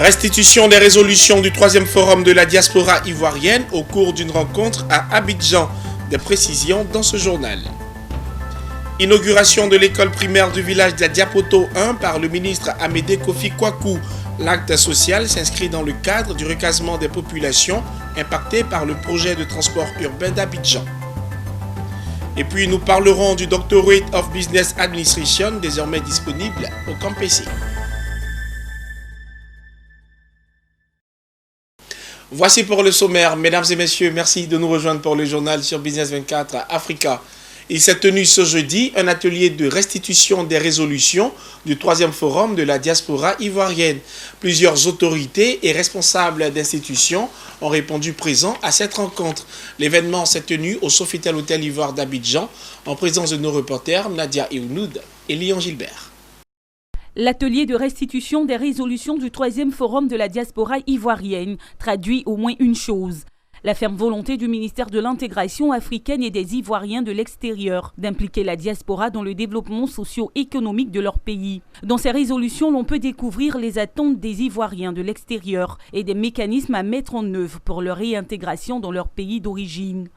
Restitution des résolutions du 3e forum de la diaspora ivoirienne au cours d'une rencontre à Abidjan. Des précisions dans ce journal. Inauguration de l'école primaire du village d'Adiapoto 1 par le ministre Amédée Kofi Kwaku. L'acte social s'inscrit dans le cadre du recasement des populations impactées par le projet de transport urbain d'Abidjan. Et puis nous parlerons du Doctorate of Business Administration, désormais disponible au Campesi. Voici pour le sommaire. Mesdames et messieurs, merci de nous rejoindre pour le journal sur Business 24 Africa. Il s'est tenu ce jeudi un atelier de restitution des résolutions du 3e forum de la diaspora ivoirienne. Plusieurs autorités et responsables d'institutions ont répondu présents à cette rencontre. L'événement s'est tenu au Sofitel Hôtel Ivoire d'Abidjan en présence de nos reporters Nadia Eounoud et Lyon Gilbert. L'atelier de restitution des résolutions du 3e forum de la diaspora ivoirienne traduit au moins une chose. La ferme volonté du ministère de l'intégration africaine et des Ivoiriens de l'extérieur d'impliquer la diaspora dans le développement socio-économique de leur pays. Dans ces résolutions, l'on peut découvrir les attentes des Ivoiriens de l'extérieur et des mécanismes à mettre en œuvre pour leur réintégration dans leur pays d'origine.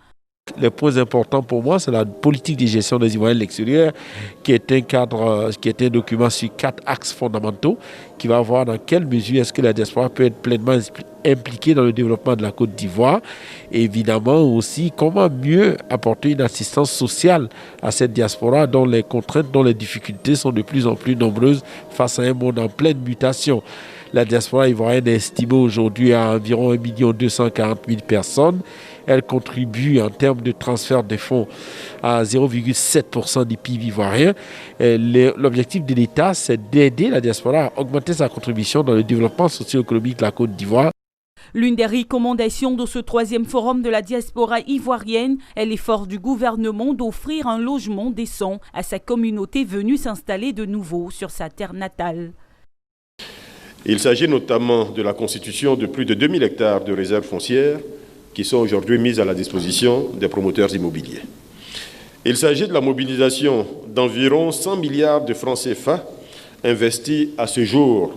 Les points importants pour moi, c'est la politique de gestion des Ivoiriens de l'extérieur, qui est un document sur 4 axes fondamentaux, qui va voir dans quelle mesure est-ce que la diaspora peut être pleinement impliquée dans le développement de la Côte d'Ivoire. Et évidemment aussi, comment mieux apporter une assistance sociale à cette diaspora dont les contraintes, dont les difficultés sont de plus en plus nombreuses face à un monde en pleine mutation. La diaspora ivoirienne est estimée aujourd'hui à environ 1 240 000 personnes. Elle contribue en termes de transfert des fonds à 0,7% du PIB ivoirien. L'objectif de l'État, c'est d'aider la diaspora à augmenter sa contribution dans le développement socio-économique de la Côte d'Ivoire. L'une des recommandations de ce 3e forum de la diaspora ivoirienne est l'effort du gouvernement d'offrir un logement décent à sa communauté venue s'installer de nouveau sur sa terre natale. Il s'agit notamment de la constitution de plus de 2000 hectares de réserves foncières qui sont aujourd'hui mises à la disposition des promoteurs immobiliers. Il s'agit de la mobilisation d'environ 100 milliards de francs CFA investis à ce jour.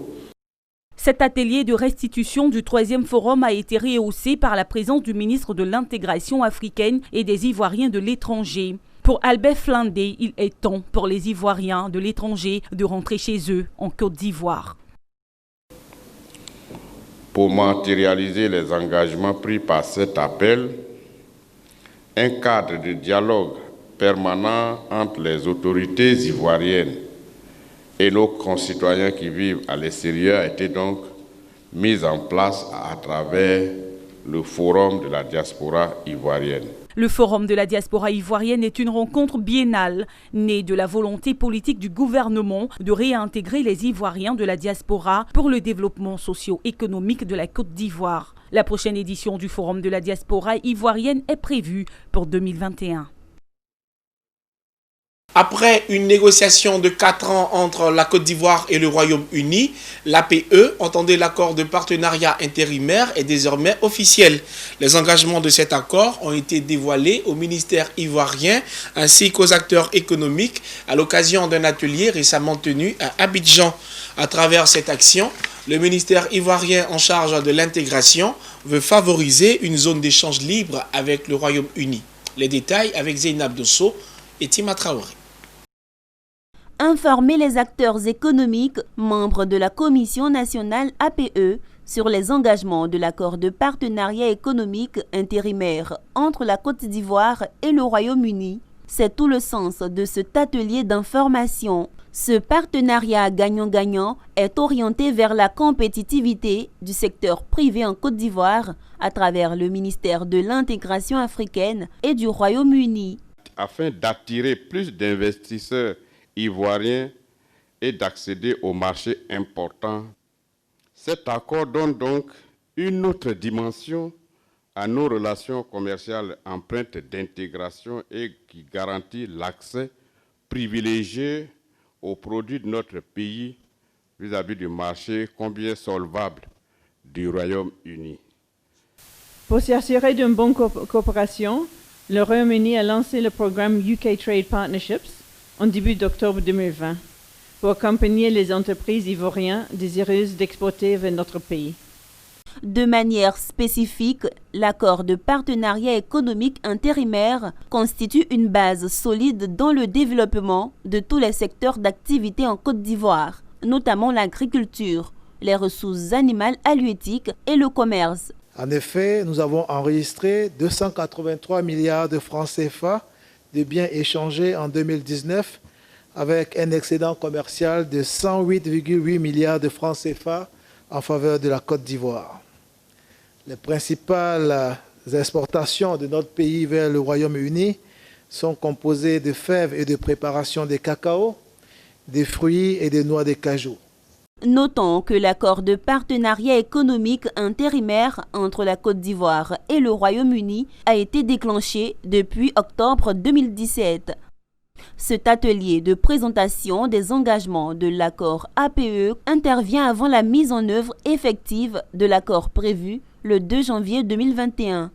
Cet atelier de restitution du 3e forum a été rehaussé par la présence du ministre de l'intégration africaine et des Ivoiriens de l'étranger. Pour Albert Flandé, il est temps pour les Ivoiriens de l'étranger de rentrer chez eux en Côte d'Ivoire. Pour matérialiser les engagements pris par cet appel, un cadre de dialogue permanent entre les autorités ivoiriennes et nos concitoyens qui vivent à l'extérieur a été donc mis en place à travers le Forum de la diaspora ivoirienne. Le Forum de la diaspora ivoirienne est une rencontre biennale, née de la volonté politique du gouvernement de réintégrer les Ivoiriens de la diaspora pour le développement socio-économique de la Côte d'Ivoire. La prochaine édition du Forum de la diaspora ivoirienne est prévue pour 2021. Après une négociation de 4 ans entre la Côte d'Ivoire et le Royaume-Uni, l'APE, entendez l'accord de partenariat intérimaire, est désormais officiel. Les engagements de cet accord ont été dévoilés au ministère ivoirien ainsi qu'aux acteurs économiques à l'occasion d'un atelier récemment tenu à Abidjan. À travers cette action, le ministère ivoirien en charge de l'intégration veut favoriser une zone d'échange libre avec le Royaume-Uni. Les détails avec Zeynab Dosso et Tima Traoré. Informer les acteurs économiques, membres de la Commission nationale APE, sur les engagements de l'accord de partenariat économique intérimaire entre la Côte d'Ivoire et le Royaume-Uni. C'est tout le sens de cet atelier d'information. Ce partenariat gagnant-gagnant est orienté vers la compétitivité du secteur privé en Côte d'Ivoire à travers le ministère de l'intégration africaine et du Royaume-Uni. Afin d'attirer plus d'investisseurs ivoiriens et d'accéder au marché important. Cet accord donne donc une autre dimension à nos relations commerciales empreintes d'intégration et qui garantit l'accès privilégié aux produits de notre pays vis-à-vis du marché combien solvable du Royaume-Uni. Pour s'assurer d'une bonne coopération, le Royaume-Uni a lancé le programme UK Trade Partnerships en début d'octobre 2020. pour accompagner les entreprises ivoiriennes désireuses d'exporter vers notre pays. De manière spécifique, l'accord de partenariat économique intérimaire constitue une base solide dans le développement de tous les secteurs d'activité en Côte d'Ivoire, notamment l'agriculture, les ressources animales halieutiques et le commerce. En effet, nous avons enregistré 283 milliards de francs CFA de biens échangés en 2019 avec un excédent commercial de 108,8 milliards de francs CFA en faveur de la Côte d'Ivoire. Les principales exportations de notre pays vers le Royaume-Uni sont composées de fèves et de préparation de cacao, des fruits et des noix de cajou. Notons que l'accord de partenariat économique intérimaire entre la Côte d'Ivoire et le Royaume-Uni a été déclenché depuis octobre 2017. Cet atelier de présentation des engagements de l'accord APE intervient avant la mise en œuvre effective de l'accord prévu le 2 janvier 2021.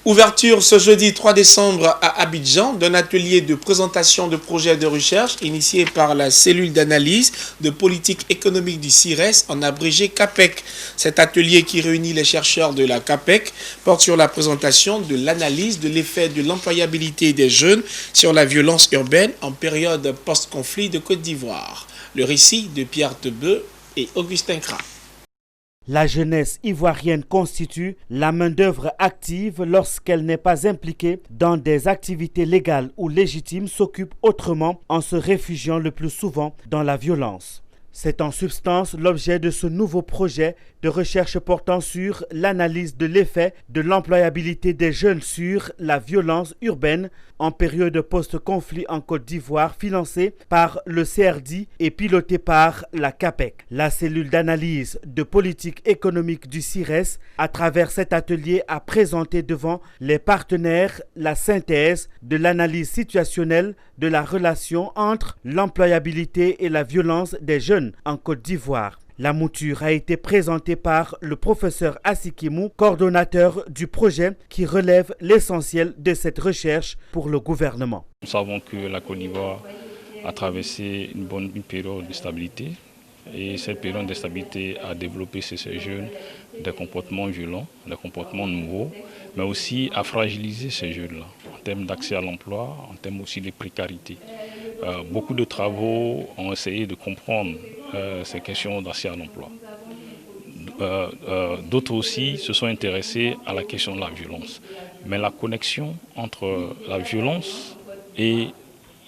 Ouverture ce jeudi 3 décembre à Abidjan d'un atelier de présentation de projets de recherche initié par la cellule d'analyse de politique économique du CIRES, en abrégé CAPEC. Cet atelier qui réunit les chercheurs de la CAPEC porte sur la présentation de l'analyse de l'effet de l'employabilité des jeunes sur la violence urbaine en période post-conflit de Côte d'Ivoire. Le récit de Pierre Tebeu et Augustin Kra. La jeunesse ivoirienne constitue la main-d'œuvre active lorsqu'elle n'est pas impliquée dans des activités légales ou légitimes, s'occupe autrement en se réfugiant le plus souvent dans la violence. C'est en substance l'objet de ce nouveau projet de recherche portant sur l'analyse de l'effet de l'employabilité des jeunes sur la violence urbaine en période post-conflit en Côte d'Ivoire, financé par le CRD et piloté par la CAPEC. La cellule d'analyse de politique économique du CIRES, à travers cet atelier, a présenté devant les partenaires la synthèse de l'analyse situationnelle de la relation entre l'employabilité et la violence des jeunes en Côte d'Ivoire. La mouture a été présentée par le professeur Assikimou, coordonnateur du projet, qui relève l'essentiel de cette recherche pour le gouvernement. Nous savons que la Côte d'Ivoire a traversé une période de stabilité, et cette période de stabilité a développé chez ces jeunes des comportements violents, des comportements nouveaux, mais aussi a fragilisé ces jeunes-là en termes d'accès à l'emploi, en termes aussi de précarité. Beaucoup de travaux ont essayé de comprendre ces questions d'accès à l'emploi. D'autres aussi se sont intéressés à la question de la violence. Mais la connexion entre la violence et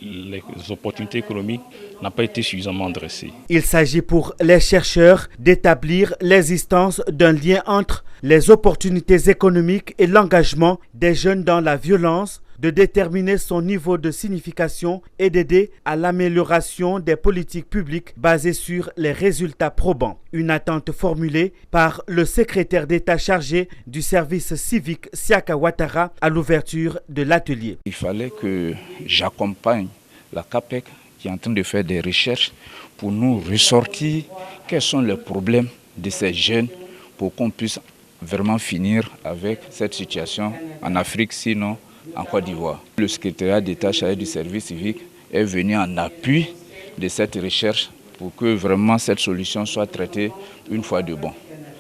les opportunités économiques n'a pas été suffisamment dressée. Il s'agit pour les chercheurs d'établir l'existence d'un lien entre les opportunités économiques et l'engagement des jeunes dans la violence, de déterminer son niveau de signification et d'aider à l'amélioration des politiques publiques basées sur les résultats probants. Une attente formulée par le secrétaire d'État chargé du service civique Siaka Ouattara à l'ouverture de l'atelier. Il fallait que j'accompagne la CAPEC qui est en train de faire des recherches pour nous ressortir quels sont les problèmes de ces jeunes pour qu'on puisse vraiment finir avec cette situation en Afrique, sinon en Côte d'Ivoire. Le secrétariat d'État chargé du service civique est venu en appui de cette recherche pour que vraiment cette solution soit traitée une fois de bon.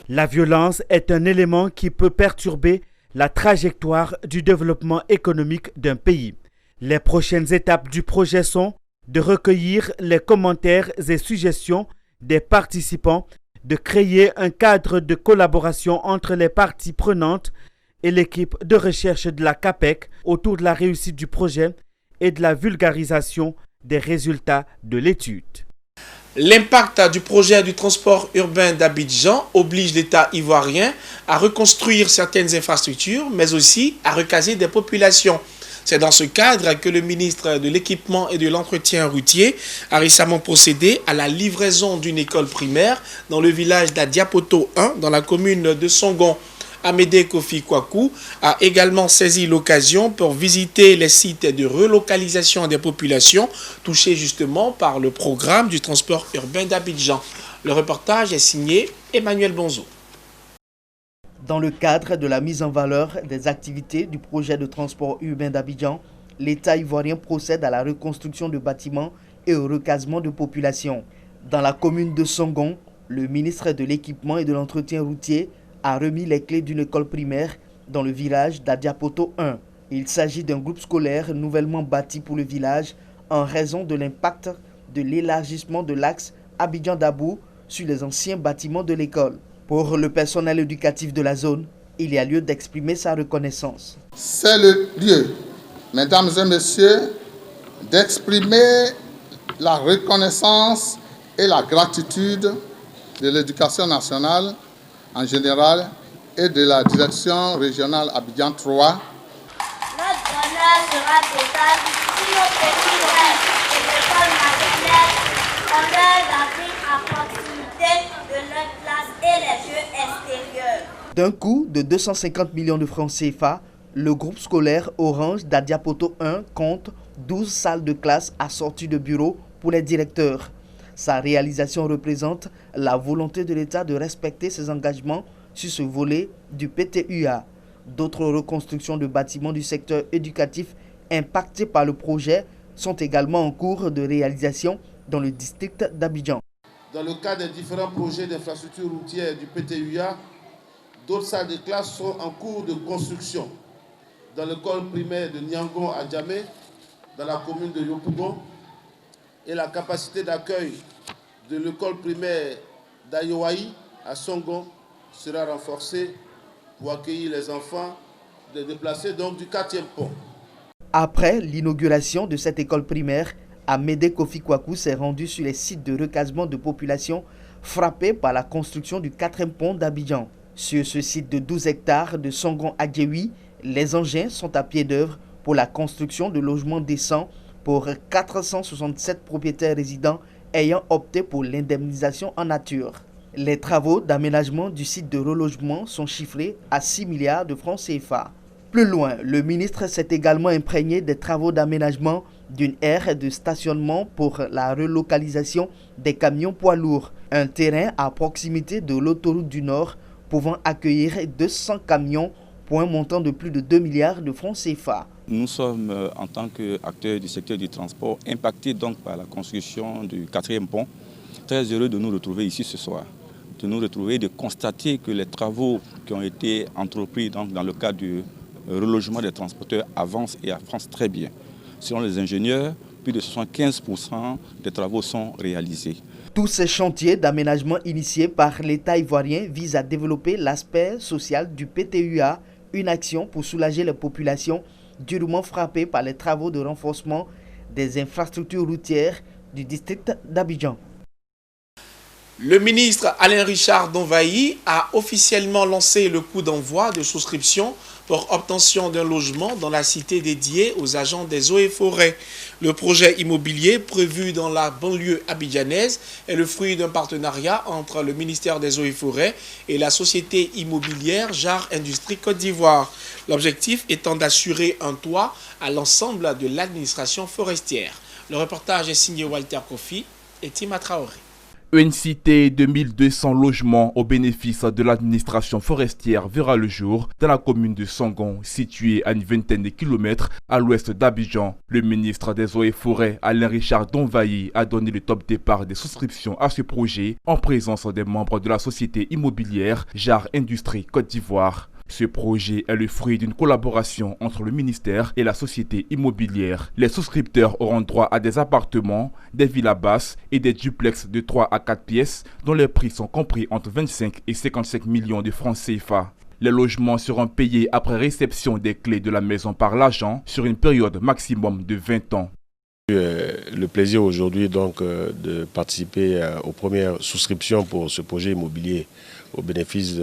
La violence est un élément qui peut perturber la trajectoire du développement économique d'un pays. Les prochaines étapes du projet sont de recueillir les commentaires et suggestions des participants, de créer un cadre de collaboration entre les parties prenantes et l'équipe de recherche de la CAPEC autour de la réussite du projet et de la vulgarisation des résultats de l'étude. L'impact du projet du transport urbain d'Abidjan oblige l'État ivoirien à reconstruire certaines infrastructures, mais aussi à recaser des populations. C'est dans ce cadre que le ministre de l'Équipement et de l'Entretien routier a récemment procédé à la livraison d'une école primaire dans le village d'Adiapoto 1, dans la commune de Songon. Amédée Kofi Kwaku a également saisi l'occasion pour visiter les sites de relocalisation des populations touchées justement par le programme du transport urbain d'Abidjan. Le reportage est signé Emmanuel Bonzo. Dans le cadre de la mise en valeur des activités du projet de transport urbain d'Abidjan, l'État ivoirien procède à la reconstruction de bâtiments et au recasement de population. Dans la commune de Songon, le ministre de l'Équipement et de l'Entretien routier a remis les clés d'une école primaire dans le village d'Adiapoto 1. Il s'agit d'un groupe scolaire nouvellement bâti pour le village en raison de l'impact de l'élargissement de l'axe Abidjan-Dabou sur les anciens bâtiments de l'école. Pour le personnel éducatif de la zone, il y a lieu d'exprimer sa reconnaissance. C'est le lieu, mesdames et messieurs, d'exprimer la reconnaissance et la gratitude de l'éducation nationale en général et de la direction régionale Abidjan 3. Notre bonheur sera total si nos petits frères de l'école maternelle ont l'Afrique à proximité de leur classe et les jeux extérieurs. D'un coût de 250 millions de francs CFA, le groupe scolaire Orange d'Adiapoto 1 compte 12 salles de classe assorties de bureaux pour les directeurs. Sa réalisation représente la volonté de l'État de respecter ses engagements sur ce volet du PTUA. D'autres reconstructions de bâtiments du secteur éducatif impactés par le projet sont également en cours de réalisation dans le district d'Abidjan. Dans le cadre des différents projets d'infrastructures routières du PTUA, d'autres salles de classe sont en cours de construction. Dans l'école primaire de Nyangon à Djamé, dans la commune de Yopougon, et la capacité d'accueil de l'école primaire d'Ayoaï à Songon sera renforcée pour accueillir les enfants des déplacés donc du 4e pont. Après l'inauguration de cette école primaire, Amédée Kofi Kwaku s'est rendu sur les sites de recasement de population frappés par la construction du 4e pont d'Abidjan. Sur ce site de 12 hectares de Songon à Djewi, les engins sont à pied d'œuvre pour la construction de logements décents pour 467 propriétaires résidents ayant opté pour l'indemnisation en nature. Les travaux d'aménagement du site de relogement sont chiffrés à 6 milliards de francs CFA. Plus loin, le ministre s'est également imprégné des travaux d'aménagement d'une aire de stationnement pour la relocalisation des camions poids lourds, un terrain à proximité de l'autoroute du Nord pouvant accueillir 200 camions pour un montant de plus de 2 milliards de francs CFA. Nous sommes, en tant qu'acteurs du secteur du transport, impactés donc par la construction du 4e pont. Très heureux de nous retrouver ici ce soir, de nous retrouver, de constater que les travaux qui ont été entrepris donc, dans le cadre du relogement des transporteurs avancent et avancent très bien. Selon les ingénieurs, plus de 75% des travaux sont réalisés. Tous ces chantiers d'aménagement initiés par l'État ivoirien visent à développer l'aspect social du PTUA, une action pour soulager les populations durement frappées par les travaux de renforcement des infrastructures routières du district d'Abidjan. Le ministre Alain Richard Donvayi a officiellement lancé le coup d'envoi de souscription pour obtention d'un logement dans la cité dédiée aux agents des eaux et forêts. Le projet immobilier prévu dans la banlieue abidjanaise est le fruit d'un partenariat entre le ministère des eaux et forêts et la société immobilière JAR Industrie Côte d'Ivoire. L'objectif étant d'assurer un toit à l'ensemble de l'administration forestière. Le reportage est signé Walter Kofi et Tima Traoré. Une cité de 1200 logements au bénéfice de l'administration forestière verra le jour dans la commune de Songon, située à une vingtaine de kilomètres à l'ouest d'Abidjan. Le ministre des Eaux et Forêts, Alain Richard Donvayi, a donné le top départ des souscriptions à ce projet en présence des membres de la société immobilière JAR Industrie Côte d'Ivoire. Ce projet est le fruit d'une collaboration entre le ministère et la société immobilière. Les souscripteurs auront droit à des appartements, des villas basses et des duplex de 3 à 4 pièces dont les prix sont compris entre 25 et 55 millions de francs CFA. Les logements seront payés après réception des clés de la maison par l'agent sur une période maximum de 20 ans. Le plaisir aujourd'hui donc de participer aux premières souscriptions pour ce projet immobilier au bénéfice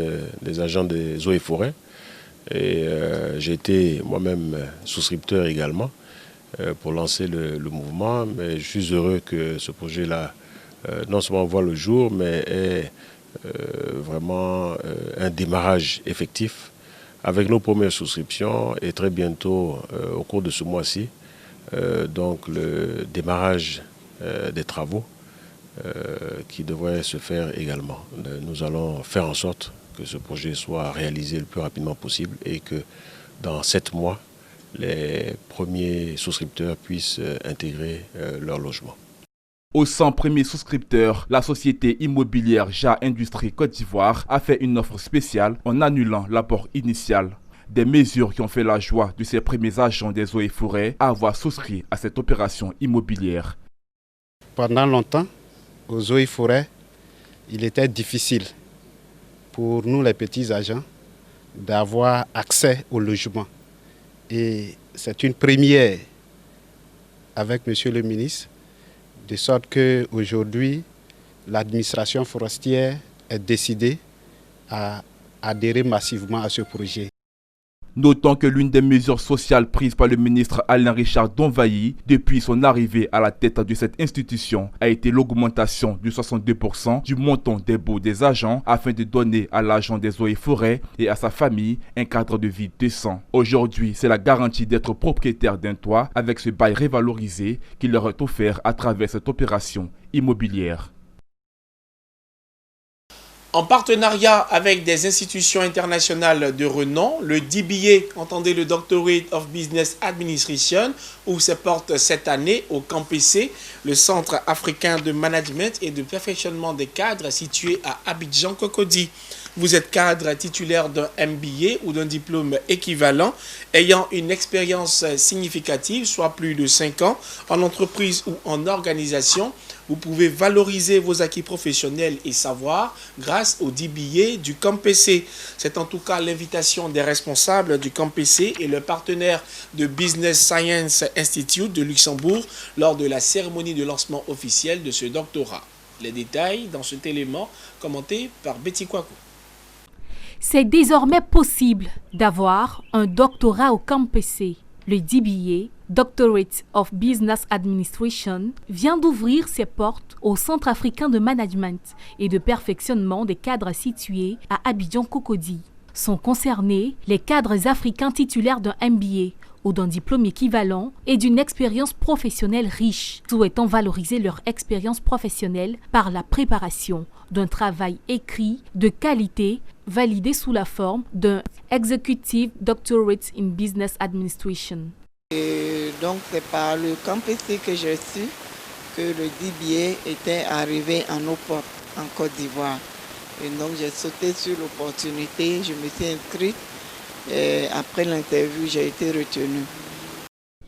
des agents des eaux et forêts. Et j'ai été moi-même souscripteur également pour lancer le mouvement. Mais je suis heureux que ce projet-là non seulement voit le jour, mais est vraiment un démarrage effectif avec nos premières souscriptions et très bientôt au cours de ce mois-ci. Donc le démarrage des travaux qui devrait se faire également. Nous allons faire en sorte que ce projet soit réalisé le plus rapidement possible et que dans 7 mois, les premiers souscripteurs puissent intégrer leur logement. Aux 100 premiers souscripteurs, la société immobilière JA Industrie Côte d'Ivoire a fait une offre spéciale en annulant l'apport initial. Des mesures qui ont fait la joie de ces premiers agents des eaux et forêts à avoir souscrit à cette opération immobilière. Pendant longtemps, aux eaux et forêts, il était difficile pour nous les petits agents d'avoir accès au logement. Et c'est une première avec Monsieur le ministre, de sorte qu'aujourd'hui, l'administration forestière est décidée à adhérer massivement à ce projet. Notons que l'une des mesures sociales prises par le ministre Alain Richard Donvayi depuis son arrivée à la tête de cette institution a été l'augmentation de 62% du montant des baux des agents afin de donner à l'agent des eaux et forêts et à sa famille un cadre de vie décent. Aujourd'hui, c'est la garantie d'être propriétaire d'un toit avec ce bail révalorisé qui leur est offert à travers cette opération immobilière. En partenariat avec des institutions internationales de renom, le DBA, entendez le Doctorate of Business Administration, ouvre ses portes cette année au CAMPC, le Centre africain de management et de perfectionnement des cadres situé à Abidjan-Cocody. Vous êtes cadre titulaire d'un MBA ou d'un diplôme équivalent ayant une expérience significative, soit plus de 5 ans, en entreprise ou en organisation. Vous pouvez valoriser vos acquis professionnels et savoirs grâce au DBA du CAMPC. C'est en tout cas l'invitation des responsables du CAMPC et le partenaire de Business Science Institute de Luxembourg lors de la cérémonie de lancement officiel de ce doctorat. Les détails dans cet élément commenté par Betty Kwaku. C'est désormais possible d'avoir un doctorat au CAMPC. Le DBA, Doctorate of Business Administration, vient d'ouvrir ses portes au Centre africain de management et de perfectionnement des cadres situés à Abidjan-Cocody. Sont concernés les cadres africains titulaires d'un MBA ou d'un diplôme équivalent et d'une expérience professionnelle riche, souhaitant valoriser leur expérience professionnelle par la préparation d'un travail écrit de qualité validé sous la forme d'un Executive Doctorate in Business Administration. Et donc c'est par le CAMPC que j'ai su que le DBA était arrivé en nos portes en Côte d'Ivoire. Et donc j'ai sauté sur l'opportunité, je me suis inscrite. Et après l'interview, j'ai été retenue.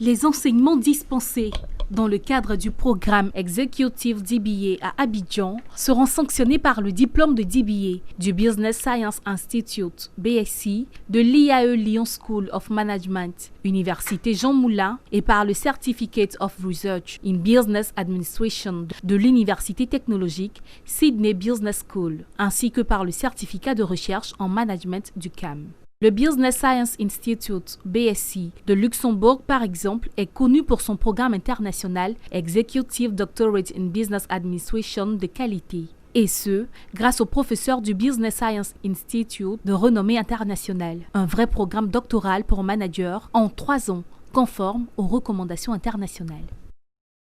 Les enseignements dispensés dans le cadre du programme Executive DBA à Abidjan seront sanctionnés par le diplôme de DBA du Business Science Institute, BSI, de l'IAE Lyon School of Management, Université Jean Moulin, et par le Certificate of Research in Business Administration de l'Université technologique Sydney Business School, ainsi que par le certificat de recherche en management du CAM. Le Business Science Institute, BSI, de Luxembourg, par exemple, est connu pour son programme international Executive Doctorate in Business Administration de qualité. Et ce, grâce au professeur du Business Science Institute de renommée internationale. Un vrai programme doctoral pour managers en 3 ans, conforme aux recommandations internationales.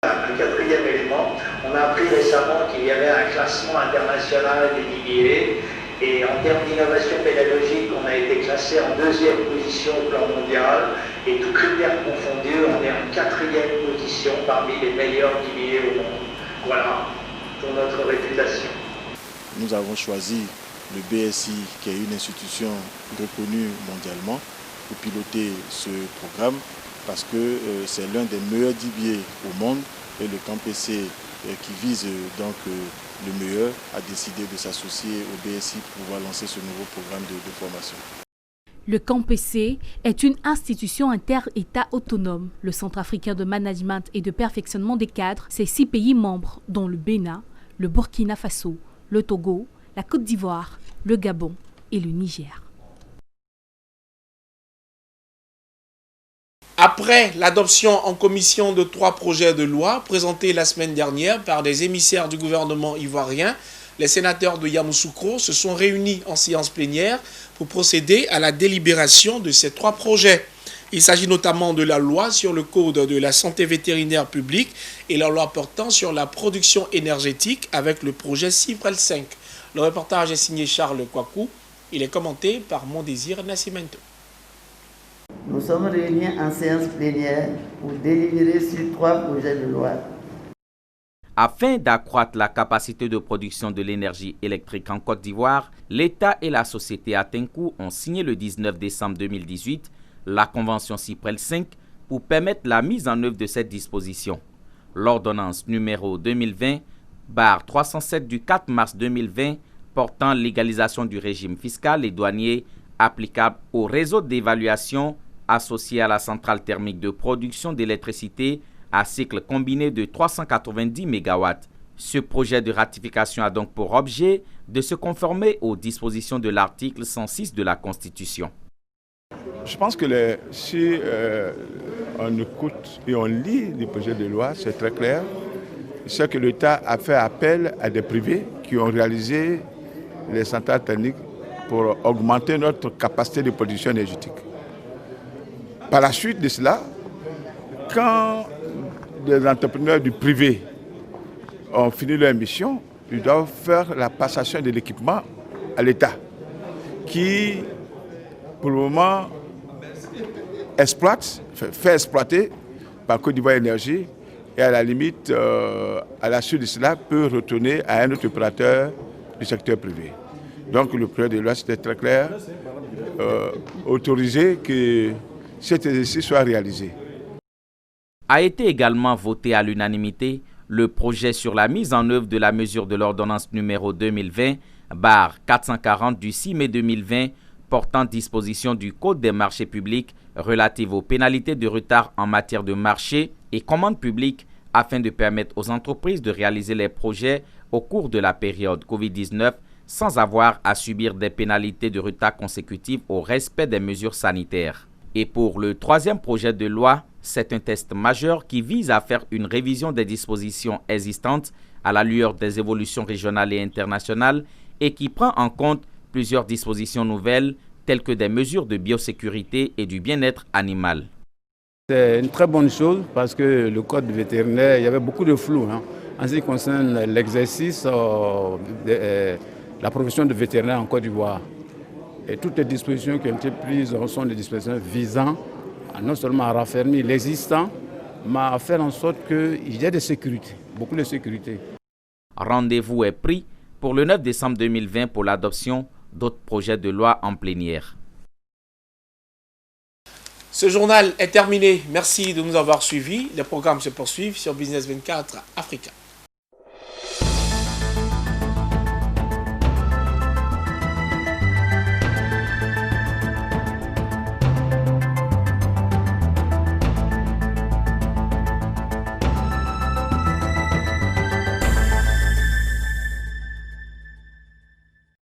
Le 4e élément, on a appris récemment qu'il y avait un classement international des DBA. Et en termes d'innovation pédagogique, on a été classé en 2e position au plan mondial. Et tout critère confondu, on est en 4e position parmi les meilleurs DBA au monde. Voilà pour notre réputation. Nous avons choisi le BSI, qui est une institution reconnue mondialement, pour piloter ce programme parce que c'est l'un des meilleurs DBA au monde et le CAMPC qui vise donc le meilleur a décidé de s'associer au BSI pour pouvoir lancer ce nouveau programme de formation. Le CAMPC est une institution inter-État autonome. Le Centre africain de management et de perfectionnement des cadres, c'est 6 pays membres, dont le Bénin, le Burkina Faso, le Togo, la Côte d'Ivoire, le Gabon et le Niger. Après l'adoption en commission de 3 projets de loi présentés la semaine dernière par des émissaires du gouvernement ivoirien, les sénateurs de Yamoussoukro se sont réunis en séance plénière pour procéder à la délibération de ces 3 projets. Il s'agit notamment de la loi sur le code de la santé vétérinaire publique et la loi portant sur la production énergétique avec le projet Civrel 5. Le reportage est signé Charles Kwaku. Il est commenté par Mondésir Nascimento. Nous sommes réunis en séance plénière pour délibérer sur 3 projets de loi. Afin d'accroître la capacité de production de l'énergie électrique en Côte d'Ivoire, l'État et la société Atenkou ont signé le 19 décembre 2018 la Convention CIPREL 5 pour permettre la mise en œuvre de cette disposition. L'ordonnance numéro 2020/307 du 4 mars 2020 portant légalisation du régime fiscal et douanier applicable au réseau d'évaluation associé à la centrale thermique de production d'électricité à cycle combiné de 390 MW. Ce projet de ratification a donc pour objet de se conformer aux dispositions de l'article 106 de la Constitution. Je pense que si on écoute et on lit le projet de loi, c'est très clair. C'est que l'État a fait appel à des privés qui ont réalisé les centrales thermiques pour augmenter notre capacité de production énergétique. Par la suite de cela, quand les entrepreneurs du privé ont fini leur mission, ils doivent faire la passation de l'équipement à l'État, qui, pour le moment, fait exploiter par Côte d'Ivoire Énergie et à la limite, à la suite de cela, peut retourner à un autre opérateur du secteur privé. Donc le projet de loi, c'était très clair, autoriser que cet exercice soit réalisé. A été également voté à l'unanimité le projet sur la mise en œuvre de la mesure de l'ordonnance numéro 2020/440 du 6 mai 2020 portant disposition du Code des marchés publics relative aux pénalités de retard en matière de marché et commandes publiques afin de permettre aux entreprises de réaliser les projets au cours de la période Covid-19 sans avoir à subir des pénalités de retard consécutives au respect des mesures sanitaires. Et pour le troisième projet de loi, c'est un test majeur qui vise à faire une révision des dispositions existantes à la lueur des évolutions régionales et internationales et qui prend en compte plusieurs dispositions nouvelles telles que des mesures de biosécurité et du bien-être animal. C'est une très bonne chose parce que le code vétérinaire, il y avait beaucoup de flou en ce qui concerne l'exercice de la profession de vétérinaire en Côte d'Ivoire. Et toutes les dispositions qui ont été prises sont des dispositions visant non seulement à raffermir l'existant, mais à faire en sorte qu'il y ait de sécurité, beaucoup de sécurité. Rendez-vous est pris pour le 9 décembre 2020 pour l'adoption d'autres projets de loi en plénière. Ce journal est terminé. Merci de nous avoir suivis. Les programmes se poursuivent sur Business 24 Africa.